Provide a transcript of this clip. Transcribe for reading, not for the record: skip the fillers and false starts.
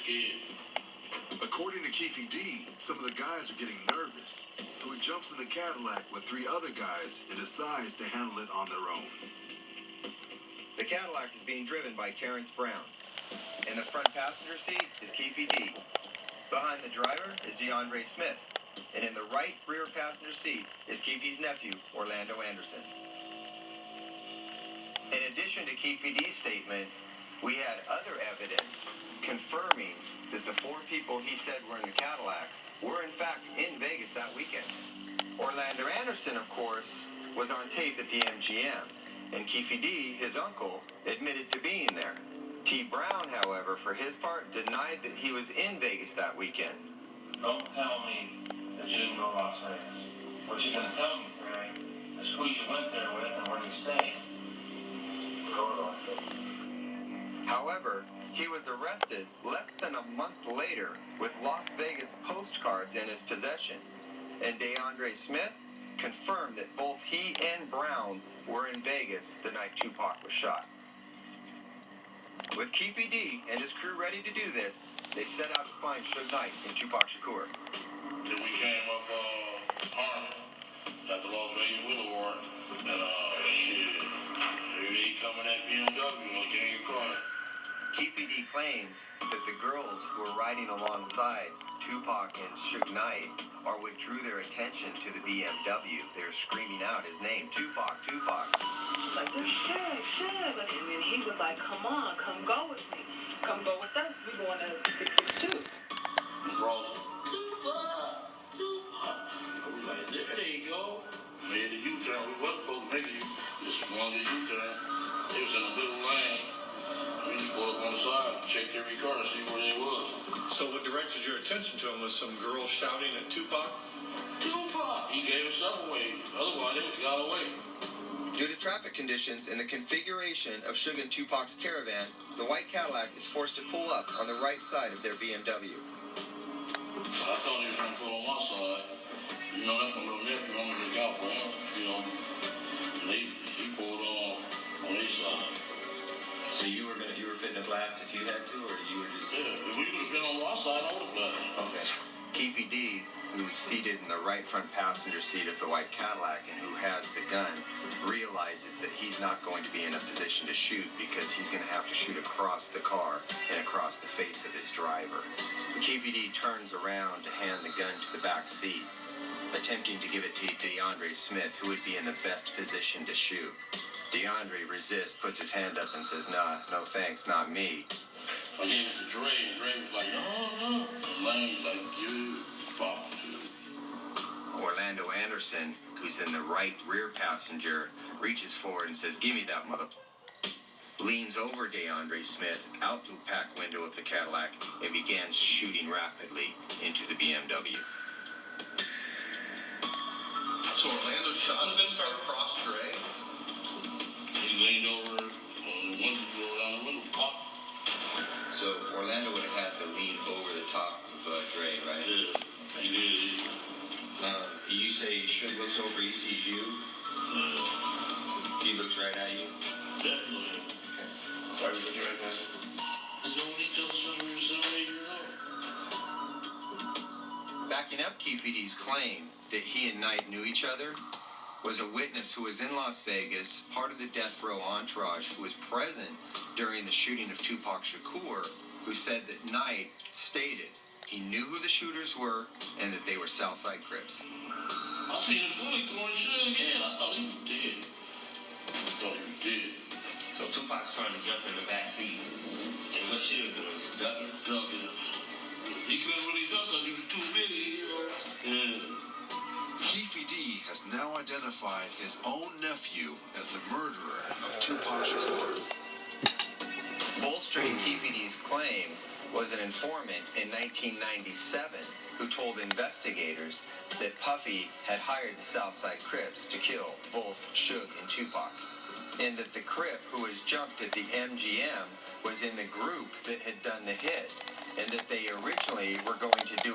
kid. According to Keefe D, some of the guys are getting nervous, so he jumps in the Cadillac with 3 other guys and decides to handle it on their own. The Cadillac is being driven by Terrence Brown. In the front passenger seat is Keefe D. Behind the driver is DeAndre Smith. And in the right rear passenger seat is Keefe's nephew, Orlando Anderson. In addition to Keefe D's statement, we had other evidence confirming that the 4 people he said were in the Cadillac were in fact in Vegas that weekend. Orlando Anderson, of course, was on tape at the MGM, and Keefe D, his uncle, admitted to being there. T. Brown, however, for his part, denied that he was in Vegas that weekend. Don't tell me that you didn't go to Las Vegas. What you're going to tell me, Terry, is who you went there with and where you stayed. Go to Las Vegas. However, he was arrested less than a month later with Las Vegas postcards in his possession. And DeAndre Smith confirmed that both he and Brown were in Vegas the night Tupac was shot. With Keefe D and his crew ready to do this, they set out to find Suge Knight and Tupac Shakur. Then we came up Harmon, got the Las Vegas Willow Warrant, and shit, here they coming at BMW, getting your car. Keefe D claims that the girls who were riding alongside Tupac and Suge Knight are what drew their attention to the BMW. They're screaming out his name, Tupac, Tupac. Like, this Suge. And then he was like, come on, come go with me. Come go with us. We're going to 662. Ross, Tupac. I was like, there you go. Made the U-turn. We wasn't supposed to make it. Just one of the U-turn. It was in a little lane. We just pulled up on the side, checked every car to see where they was. So what directed your attention to him was some girl shouting at Tupac? Tupac! He gave his stuff away. Otherwise, they would have got away. Due to traffic conditions and the configuration of Suge and Tupac's caravan, the white Cadillac is forced to pull up on the right side of their BMW. I thought he was going to pull on my side. You know, that's my little nephew. I'm going to look out for him, you know. And he pulled on his side. So you were fitting a blast if you had to, or you were just... Yeah, if we would have been on my side, I would have blasted. Okay. Keefe D, who's seated in the right front passenger seat of the white Cadillac and who has the gun, realizes that he's not going to be in a position to shoot because he's going to have to shoot across the car and across the face of his driver. Keefe D turns around to hand the gun to the back seat, attempting to give it to DeAndre Smith, who would be in the best position to shoot. DeAndre resists, puts his hand up and says, nah, no thanks, not me. I gave it to Dre, and Dre was like, no. And Lane's like, you fuck. Orlando Anderson, who's in the right rear passenger, reaches forward and says, give me that mother... Leans over DeAndre Smith out the back window of the Cadillac and begins shooting rapidly into the BMW. So Orlando shot and then started across Dre? He leaned over on the window, around the window, pop. So Orlando would have had to lean over the top of Dre, right? Yeah, he did. You say Suge looks over, he sees you? Yeah. He looks right at you? Definitely. Okay. Why are you looking right at me? I don't need to since we were 7, 8 years old. Backing up Keefe D's claim that he and Knight knew each other was a witness who was in Las Vegas, part of the death row entourage, who was present during the shooting of Tupac Shakur, who said that Knight stated he knew who the shooters were and that they were Southside Crips. I seen him going Suge again. I thought he was dead. So Tupac's trying to jump in the back seat. And what Suge doing? Just ducking? Ducking. He couldn't really duck because he was too big, you know? Yeah. Keefe D has now identified his own nephew as the murderer of Tupac Shakur. Bolstering Keefe D's claim was an informant in 1997 who told investigators that Puffy had hired the Southside Crips to kill both Suge and Tupac, and that the Crip who was jumped at the MGM was in the group that had done the hit, and that they originally were going to do